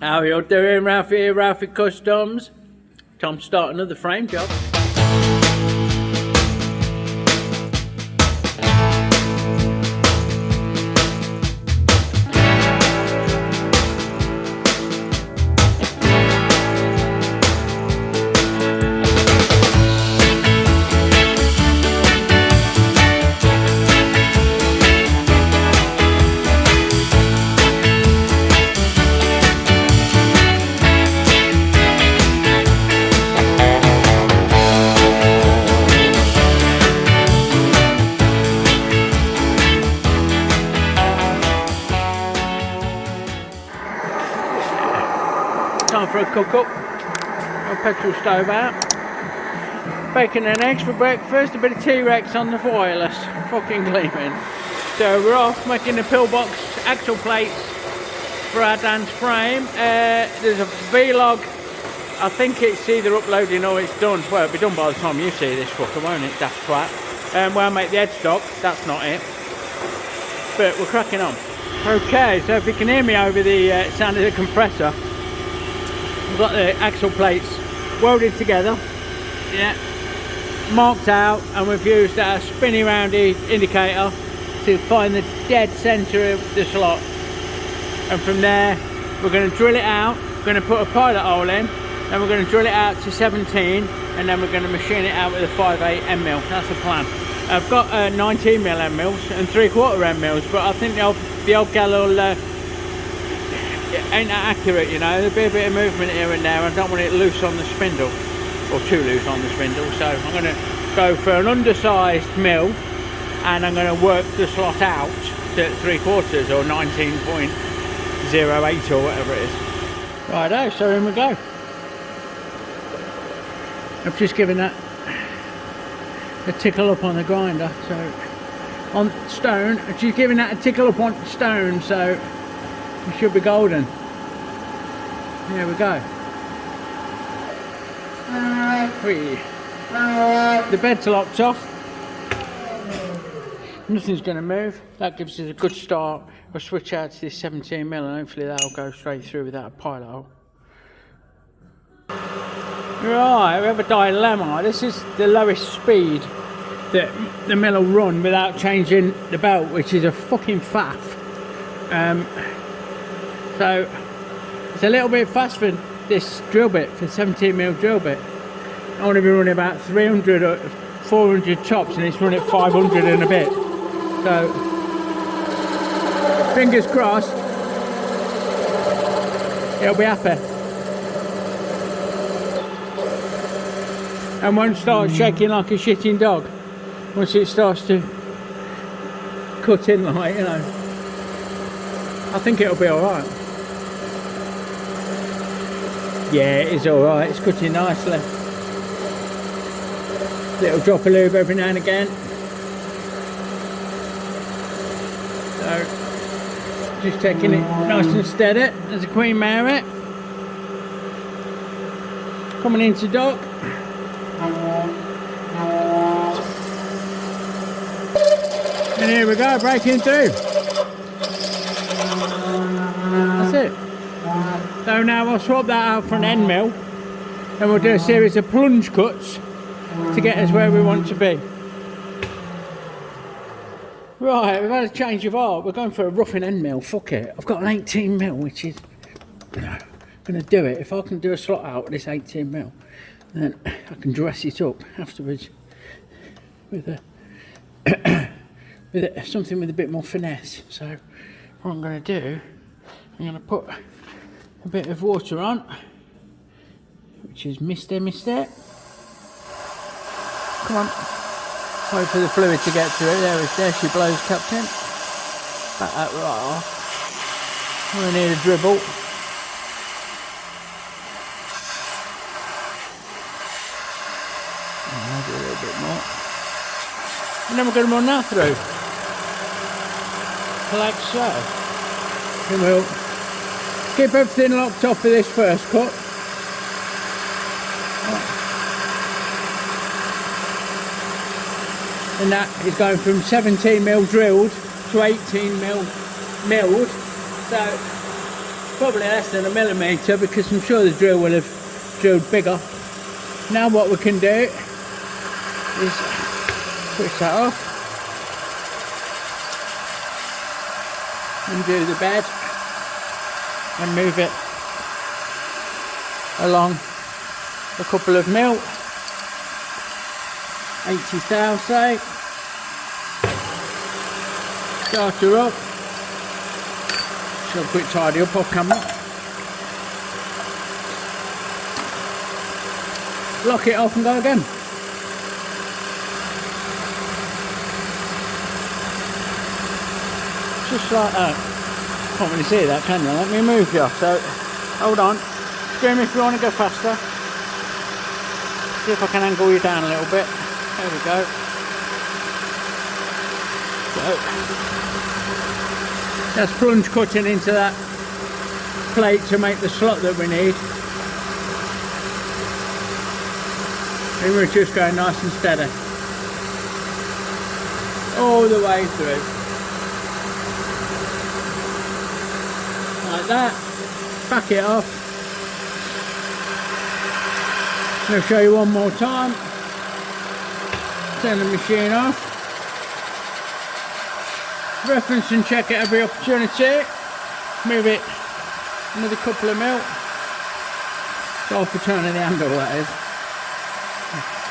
How are you doing, Ralfy here, Ralfy Customs? Time to start another frame job. Time for a cook up. A petrol stove out. Bacon and eggs for breakfast. A bit of T-Rex on the wireless. Fucking gleaming. So we're off making the pillbox axle plates for our dance frame. There's a vlog. I think it's either uploading or it's done. Well, it'll be done by the time you see this fucker, won't it? Daft twat. Where I make the headstock. That's not it. But we're cracking on. Okay, so if you can hear me over the sound of the compressor. We've got the axle plates welded together, yeah, marked out, and we've used our spinny roundy indicator to find the dead centre of the slot. And from there, we're going to drill it out, we're going to put a pilot hole in, then we're going to drill it out to 17, and then we're going to machine it out with a 5/8 end mill. That's the plan. I've got 19mm end mills and 3/4 end mills, but I think the old gal will ain't that accurate, you know. There'll be a bit of movement here and there. I don't want it loose on the spindle, or too loose on the spindle, so I'm going to go for an undersized mill, and I'm going to work the slot out to 3/4 or 19.08 or whatever it is. Righto, so in we go. I've just given that a tickle up on the grinder, so on stone. I've just given that a tickle up on stone, so it should be golden. Here we go. Whee. The bed's locked off. Nothing's going to move. That gives us a good start. We'll switch out to this 17mm and hopefully that'll go straight through without a pilot hole. Right, we have a dilemma. This is the lowest speed that the mill will run without changing the belt, which is a fucking faff. So it's a little bit fast for this drill bit, for 17mm drill bit. I want to be running about 300 or 400 tops, and it's running at 500 and a bit. So fingers crossed, it'll be happy. And won't start shaking like a shitting dog once it starts to cut in, like, you know. I think it'll be alright. Yeah, it is alright, it's cutting nicely. Little drop of lube every now and again. So, just taking it nice and steady. There's a Queen Mary. Coming into dock. And here we go, breaking through. That's it. So now I'll swap that out for an end mill, and we'll do a series of plunge cuts to get us where we want to be. Right, we've had a change of heart. We're going for a roughing end mill. Fuck it. I've got an 18mm, which is going to do it. If I can do a slot out with this 18mm, then I can dress it up afterwards with something with a bit more finesse. So what I'm going to do, I'm going to put a bit of water on, which is misty. Come on. Wait for the fluid to get to it. There she blows, Captain. Back that right off. We need a dribble. Maybe a little bit more. And then we're going to run that through. Like so. And we'll keep everything locked off for this first cut. And that is going from 17mm drilled to 18mm milled. So probably less than 1 millimetre because I'm sure the drill will have drilled bigger. Now what we can do is switch that off and do the bed and move it along a couple of mil, 80 thou say. Start her up. So quick tidy up off camera. Lock it off and go again. Just like that. Can't really see that, can you? Let me move you. So hold on. Scream if you want to go faster. See if I can angle you down a little bit. There we go. So that's plunge cutting into that plate to make the slot that we need. And we're just going nice and steady all the way through. Like that. Back it off. I'm going to show you one more time. Turn the machine off. Reference and check at every opportunity. Move it another couple of mil. Sorry for turning the handle, that is.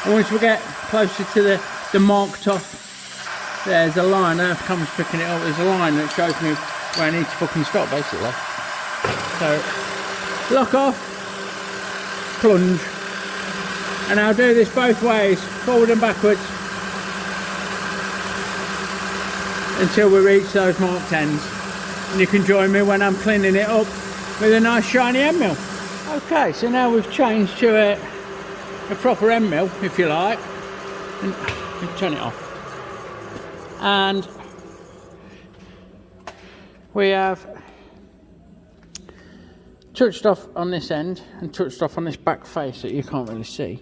And once we get closer to the marked off, there's a line. I have cameras picking it up. There's a line that shows me where I need to fucking stop, basically. So lock off, plunge, and I'll do this both ways, forward and backwards, until we reach those marked ends. And you can join me when I'm cleaning it up with a nice shiny end mill. Okay, so now we've changed to a proper end mill, if you like. And turn it off. And we have touched off on this end and touched off on this back face that you can't really see.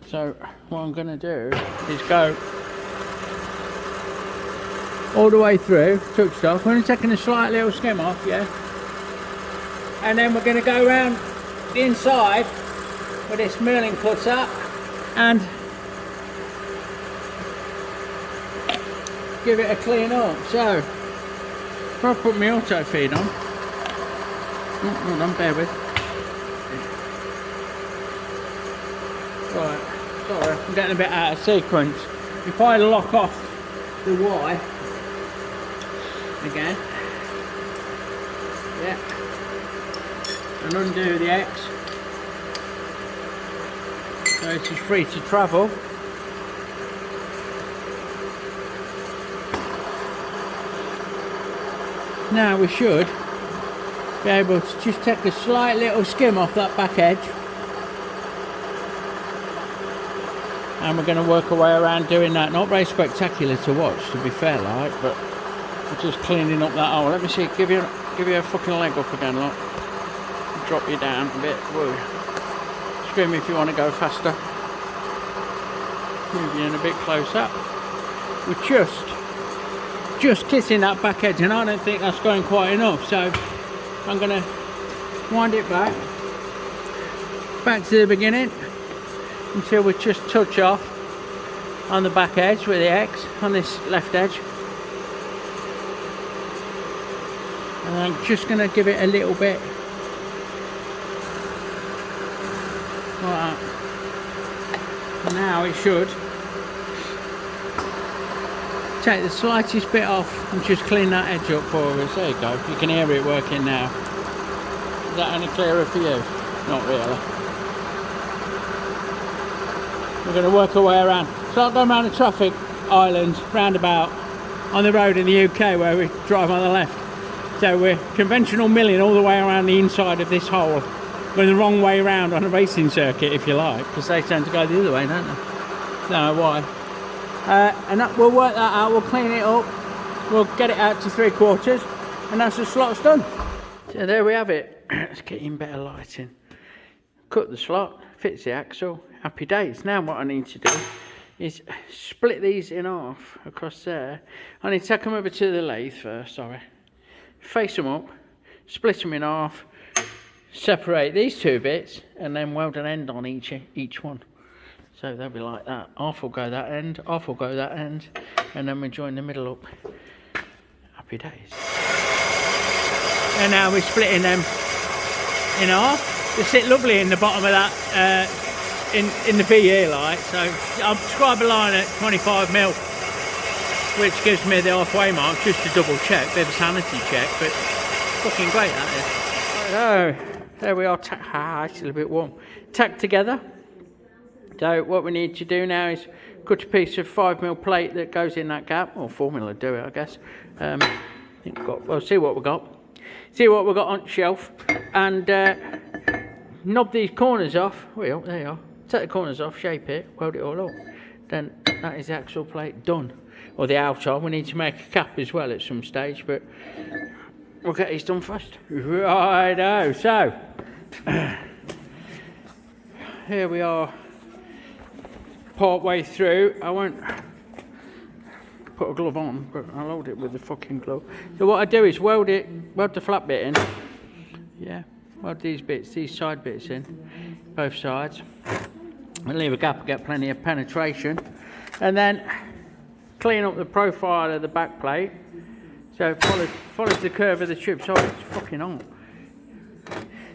So what I'm going to do is go all the way through, touched off. We're only taking a slight little skim off, yeah. And then we're going to go around the inside with this milling cutter and give it a clean up. So, if I put my auto feed on, hold on, bear with. Right, sorry, I'm getting a bit out of sequence. If I lock off the Y again, yeah, and undo the X, so it is free to travel. Now we should be able to just take a slight little skim off that back edge, and we're going to work our way around doing that. Not very spectacular to watch, to be fair, like, but we're just cleaning up that hole. Let me see, give you a fucking leg up again, look. Drop you down a bit. Whoa. Scream if you want to go faster. Move you in a bit closer. We're just kissing that back edge, and I don't think that's going quite enough, so I'm going to wind it back to the beginning until we just touch off on the back edge with the X on this left edge. And I'm just going to give it a little bit like that. Now it should take the slightest bit off and just clean that edge up for us. There you go, you can hear it working now. Is that any clearer for you? Not really. We're going to work our way around. It's like going around a traffic island roundabout on the road in the UK where we drive on the left. So we're conventional milling all the way around the inside of this hole. Going the wrong way around on a racing circuit, if you like, because they tend to go the other way, don't they? Don't know why. And we'll work that out, we'll clean it up, we'll get it out to 3/4, and that's the slot's done. So there we have it. Let's get in better lighting. Cut the slot, fits the axle, happy days. Now what I need to do is split these in half across there. I need to take them over to the lathe first, face them up, split them in half, separate these two bits, and then weld an end on each one. So they'll be like that. Half will go that end, half will go that end, and then we join the middle up. Happy days. And now we're splitting them in half. They sit lovely in the bottom of that, in the VE light. So I'll prescribe a line at 25mm, which gives me the halfway mark just to double check, bit of a sanity check, but fucking great that is. So there we are, actually a bit warm. Tacked together. So what we need to do now is cut a piece of 5mm plate that goes in that gap, or 4mm will do it, I guess. We'll see what we got. See what we've got on the shelf, and knob these corners off. Well, there you are. Take the corners off, shape it, weld it all up. Then that is the actual plate done. Or the outer. We need to make a cap as well at some stage, but we'll get these done first. Righto. So here we are, part way through. I won't put a glove on, but I'll hold it with the fucking glove. So what I do is weld the flat bit in. Yeah, weld these bits, these side bits in, both sides. And leave a gap and get plenty of penetration. And then clean up the profile of the back plate. So it follows the curve of the tube. So it's fucking on.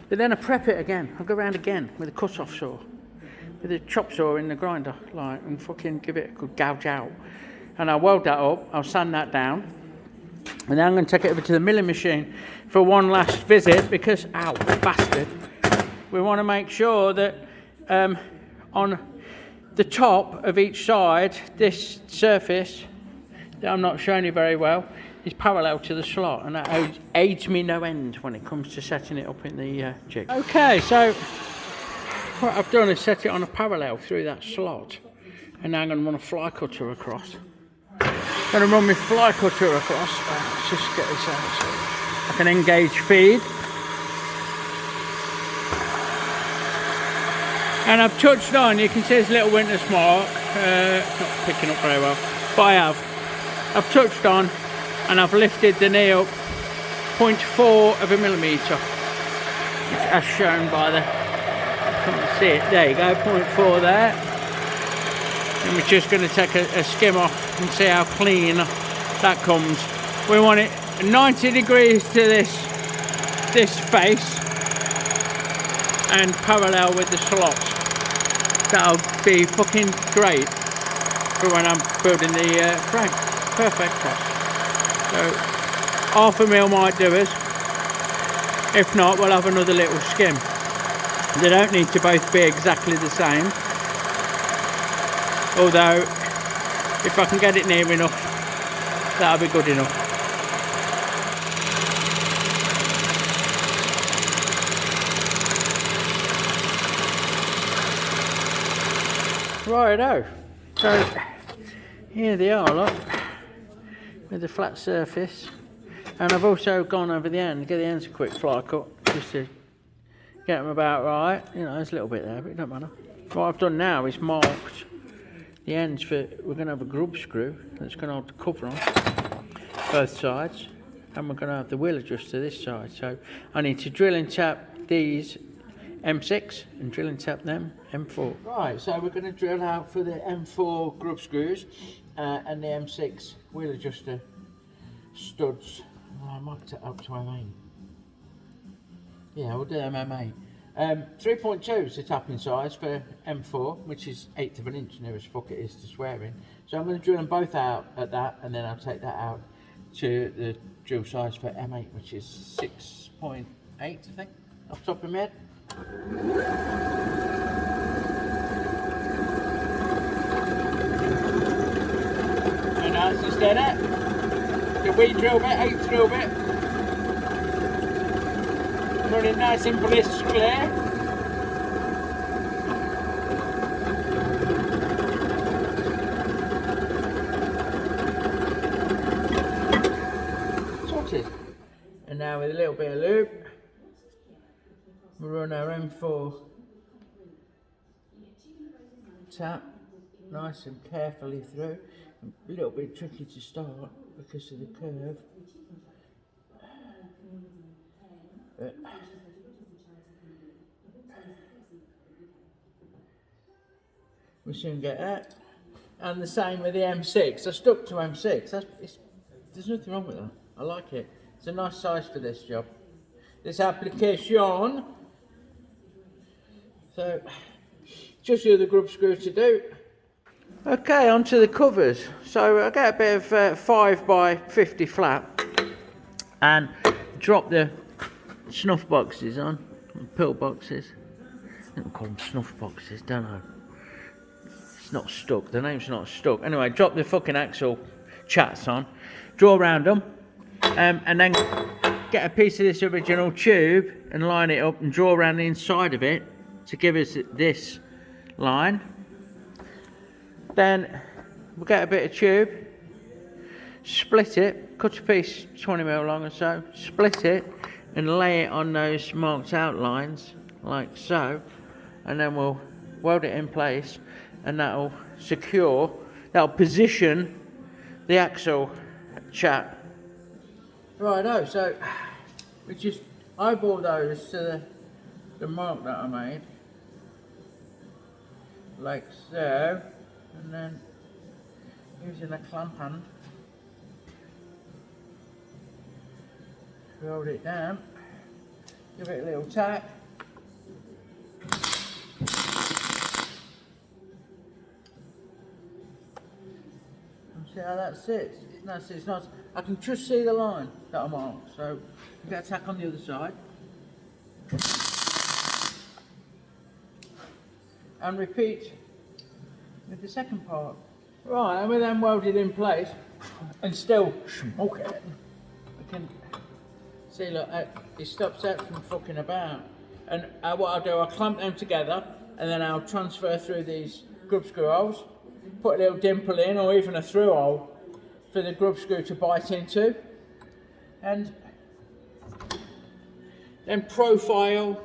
But then I prep it again. I'll go around again with a cut-off saw. With a chop saw in the grinder, like, and fucking give it a good gouge out. And I'll weld that up, I'll sand that down, and then I'm going to take it over to the milling machine for one last visit, because, ow, bastard, we want to make sure that on the top of each side, this surface that I'm not showing you very well is parallel to the slot, and that aids me no end when it comes to setting it up in the jig. Okay, so what I've done is set it on a parallel through that slot, and now I'm going to run a fly cutter across. I'm going to run my fly cutter across. Let's just get this out so I can engage feed. And I've touched on, you can see this little winter mark, not picking up very well, but I have. I've touched on, and I've lifted the knee up 0.4 of a millimetre, as shown by the, can't see it, there you go, 0.4 there. And we're just going to take a skim off and see how clean that comes. We want it 90 degrees to this face and parallel with the slot. That'll be fucking great for when I'm building the frame. Perfect test. So 0.5 might do us. If not, we'll have another little skim. They don't need to both be exactly the same. Although, if I can get it near enough, that'll be good enough. Righto. So, here they are, look, with the flat surface. And I've also gone over the end, give the ends a quick fly cut, just to get them about right. You know, there's a little bit there, but it don't matter. What I've done now is marked the ends for, we're going to have a grub screw that's going to hold the cover on both sides, and we're going to have the wheel adjuster this side. So I need to drill and tap these M6 and drill and tap them M4. Right, so we're going to drill out for the M4 grub screws and the M6 wheel adjuster studs. I marked it up to M8. Yeah, we'll do M8. 3.2 is the tapping size for M4, which is 1/8 of an inch, near as fuck it is to swear in. So I'm going to drill them both out at that, and then I'll take that out to the drill size for M8, which is 6.8, I think, off the top of my head. And that's just it. The wee drill bit, 8th drill bit. Running nice and bliss clear. Sorted. And now with a little bit of lube, we run our M4 tap nice and carefully through. A little bit tricky to start because of the curve. bit. We soon get that. And the same with the M6. I stuck to M6. There's nothing wrong with that. I like it. It's a nice size for this job. This application. So, just the other grub screws to do. Okay, onto the covers. So I get a bit of 5 by 50 flat and drop the snuff boxes on, pill boxes. I don't call them snuff boxes, don't I? It's not stuck, the name's not stuck. Anyway, drop the fucking axle chats on, draw around them, and then get a piece of this original tube and line it up and draw around the inside of it to give us this line. Then we'll get a bit of tube, split it, cut a piece 20mm long or so, split it and lay it on those marked out lines like so, and then we'll weld it in place, and that'll position the axle chat. Righto, so we just eyeball those to the mark that I made, like so, and then using a clamp hand, hold it down, give it a little tack, and see how that sits. It's nice. I can just see the line that I'm on, so you get a tack on the other side. And repeat with the second part. Right, and with them welded in place and still smoking it, I can see, look, it stops that from fucking about. And what I'll do, I'll clamp them together and then I'll transfer through these grub screw holes, put a little dimple in or even a through hole for the grub screw to bite into, and then profile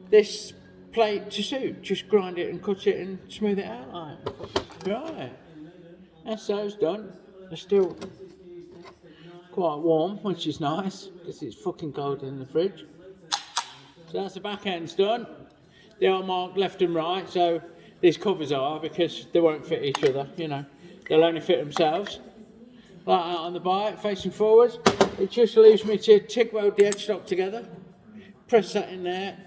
this plate to suit. Just grind it and cut it and smooth it out like that. Right, that's those done. They're still quite warm, which is nice because it's fucking cold in the fridge. So that's the back end's done. They are marked left and right, so these covers are, because they won't fit each other, you know, they'll only fit themselves. Like that on the bike, facing forwards. It just leaves me to TIG weld the headstock together, press that in there,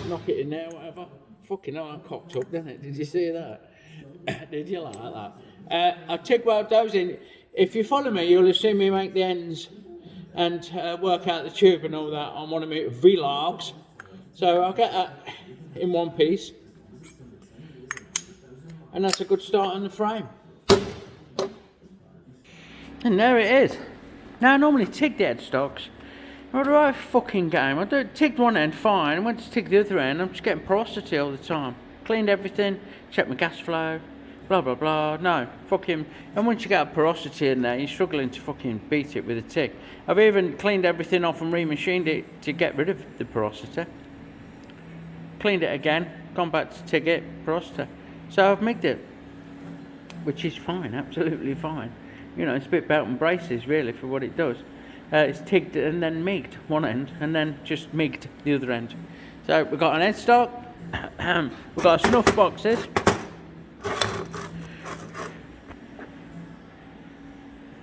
knock it in there, whatever. Fucking hell, I cocked up, didn't it? Did you see that? Did you like that? I'll TIG weld those in. If you follow me, you'll have seen me make the ends and work out the tube and all that on one of my vlogs. So I'll get that in one piece. And that's a good start on the frame. And there it is. Now I normally TIG the headstocks. What do I fucking game? I do TIG one end fine, I went to TIG the other end, I'm just getting porosity all the time. Cleaned everything, checked my gas flow, blah blah blah. No, fucking, and once you get a porosity in there, you're struggling to fucking beat it with a TIG. I've even cleaned everything off and remachined it to get rid of the porosity. Cleaned it again, gone back to TIG it, porosity. So I've MIG'd it, which is fine, absolutely fine. You know, it's a bit belt and braces really for what it does. It's TIG'd and then MIG'd one end and then just MIG'd the other end. So we've got an headstock, we've got our snuff boxes,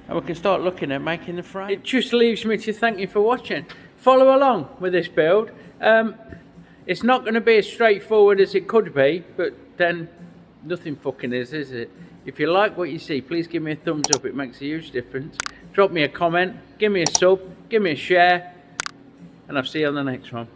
and we can start looking at making the frame. It just leaves me to thank you for watching. Follow along with this build. It's not going to be as straightforward as it could be, but then nothing fucking is it? If you like what you see, please give me a thumbs up, it makes a huge difference. Drop me a comment, give me a sub, give me a share, and I'll see you on the next one.